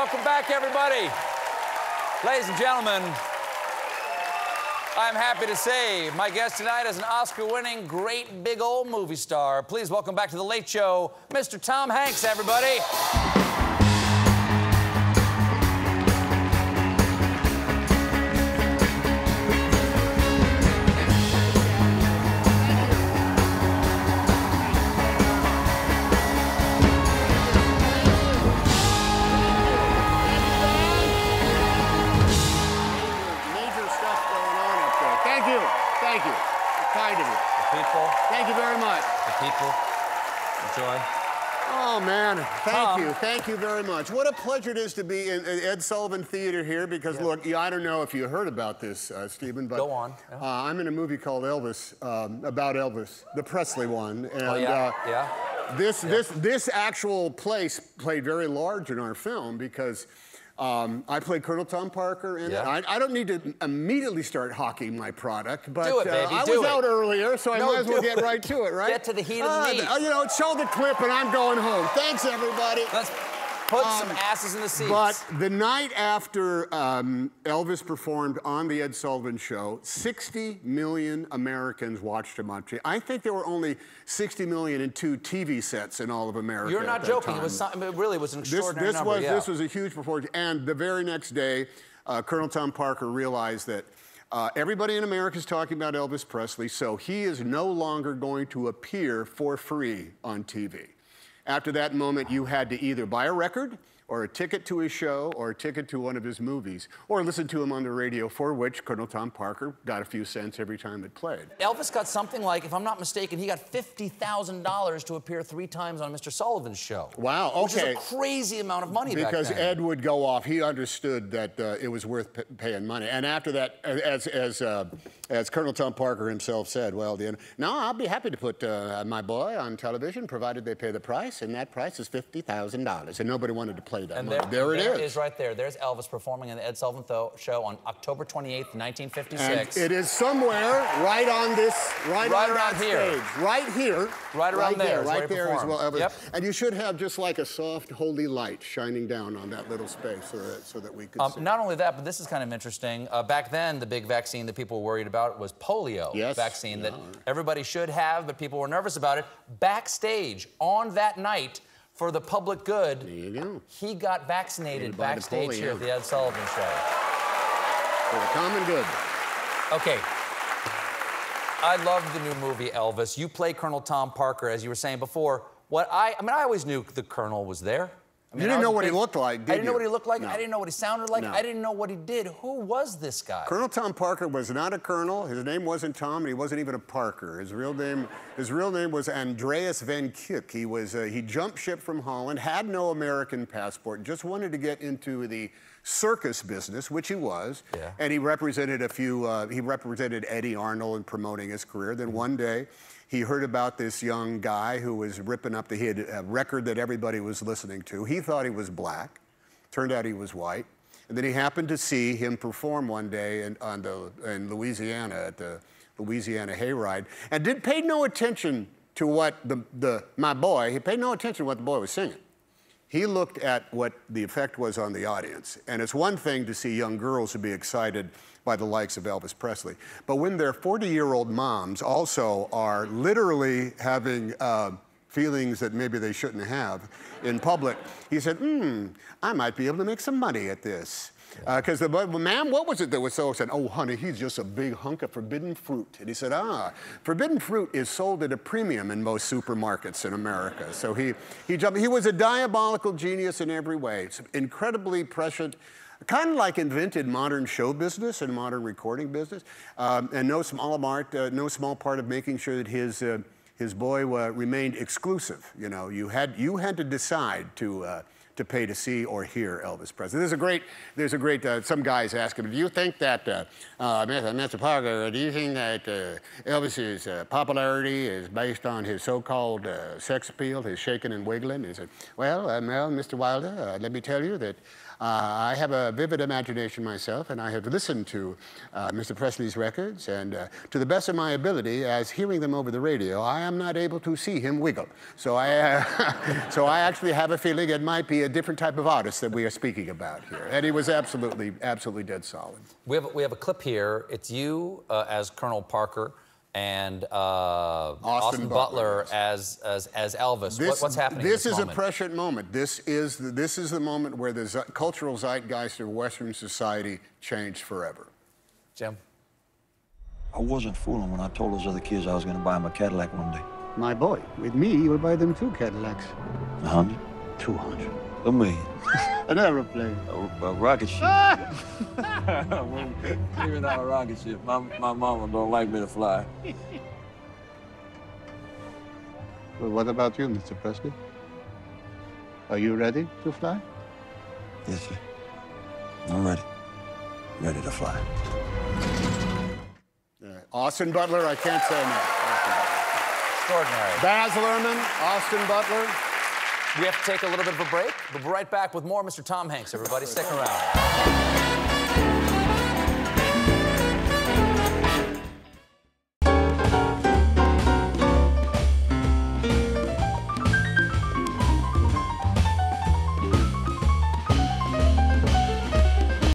Welcome back, everybody. Ladies and gentlemen, I'm happy to say my guest tonight is an Oscar-winning, great big old movie star. Please welcome back to The Late Show, Mr. Tom Hanks, everybody. Thank you. Kind of you. The people. Thank you very much. The people. Enjoy. Oh, man. Thank you. Thank you very much. What a pleasure it is to be in Ed Sullivan Theater here because, look, I don't know if you heard about this, Stephen, but... Go on. I'm in a movie called Elvis, about Elvis, the Presley one. And, This actual place played very large in our film because... I played Colonel Tom Parker in it. I don't need to immediately start hawking my product, but do it, baby. I was out earlier, so I might as well get right to it, right? Get to the heat of the meat. You know, show the clip and I'm going home. Thanks, everybody. Let's put some asses in the seats. But the night after Elvis performed on the Ed Sullivan Show, 60 million Americans watched him on TV. I think there were only 60 million in 2 TV sets in all of America. You're not joking. It was it really was an extraordinary number. This was a huge performance. And the very next day, Colonel Tom Parker realized that everybody in America is talking about Elvis Presley, so he is no longer going to appear for free on TV. After that moment, you had to either buy a record or a ticket to his show or a ticket to one of his movies or listen to him on the radio, for which Colonel Tom Parker got a few cents every time it played. Elvis got something like, if I'm not mistaken, he got $50,000 to appear 3 times on Mr. Sullivan's show. Wow, okay. Which is a crazy amount of money back then. Because Ed would go off. He understood that it was worth paying money. And after that, as Colonel Tom Parker himself said, well, no, I'll be happy to put my boy on television, provided they pay the price, and that price is $50,000. And nobody wanted to play that. And there it is. There it is right there. There's Elvis performing in the Ed Sullivan Show on October 28th, 1956. And it is somewhere right on this, right around here. Stage. Right here. Right around there. Right there is well, Elvis. Yep. And you should have just like a soft, holy light shining down on that little space so that we could see. Not only that, but this is kind of interesting. Back then, the big vaccine that people were worried about was polio vaccine that everybody should have, but people were nervous about it. Backstage, on that night, for the public good, he got vaccinated backstage here at the Ed Sullivan Show. For the common good. Okay. I love the new movie, Elvis. You play Colonel Tom Parker, as you were saying before. I always knew the Colonel was there. I mean, you didn't know what he looked like, did you? I didn't know what he looked like. No. I didn't know what he sounded like. No. I didn't know what he did. Who was this guy? Colonel Tom Parker was not a colonel. His name wasn't Tom, and he wasn't even a Parker. His real name was Andreas Van Kyck. He jumped ship from Holland, had no American passport, just wanted to get into the circus business, which he was, and he represented he represented Eddie Arnold in promoting his career. Then one day, he heard about this young guy who was ripping up he had a record that everybody was listening to. He thought he was black. Turned out he was white. And then he happened to see him perform one day in Louisiana at the Louisiana Hayride and paid no attention to what he paid no attention to what the boy was singing. He looked at what the effect was on the audience. And it's one thing to see young girls who be excited by the likes of Elvis Presley. But when their 40-year-old moms also are literally having feelings that maybe they shouldn't have in public, he said, I might be able to make some money at this. Because ma'am, what was it that was so exciting? Oh, honey, he's just a big hunk of forbidden fruit. And he said, forbidden fruit is sold at a premium in most supermarkets in America. So he jumped. He was a diabolical genius in every way. It's incredibly prescient, kind of like invented modern show business and modern recording business, and no small part of making sure that his boy remained exclusive. You know, you had to decide to pay to see or hear Elvis Presley. There's a great, some guys ask him, do you think that, Mr. Parker, do you think that Elvis's popularity is based on his so-called sex appeal, his shaking and wiggling? He said, well, Mr. Wilder, let me tell you that I have a vivid imagination myself, and I have listened to Mr. Presley's records, and to the best of my ability, as hearing them over the radio, I am not able to see him wiggle. So I, so I actually have a feeling it might be a different type of artist that we are speaking about here. And he was absolutely dead solid. We have a clip here. It's you as Colonel Parker and Austin Butler as Elvis. What's happening? This is a prescient moment. This is the moment where the cultural zeitgeist of Western society changed forever. Jim? I wasn't fooling when I told those other kids I was going to buy them a Cadillac one day. My boy, with me, you'll buy them 2 Cadillacs. 100? 200. $1 million. An aeroplane. A rocket ship. Even not a rocket ship. My mama don't like me to fly. Well, what about you, Mr. Presley? Are you ready to fly? Yes, sir. I'm ready. Ready to fly. Austin Butler, I can't say enough. Extraordinary. Baz Luhrmann, Austin Butler. We have to take a little bit of a break. We'll be right back with more Mr. Tom Hanks, everybody. Stick around.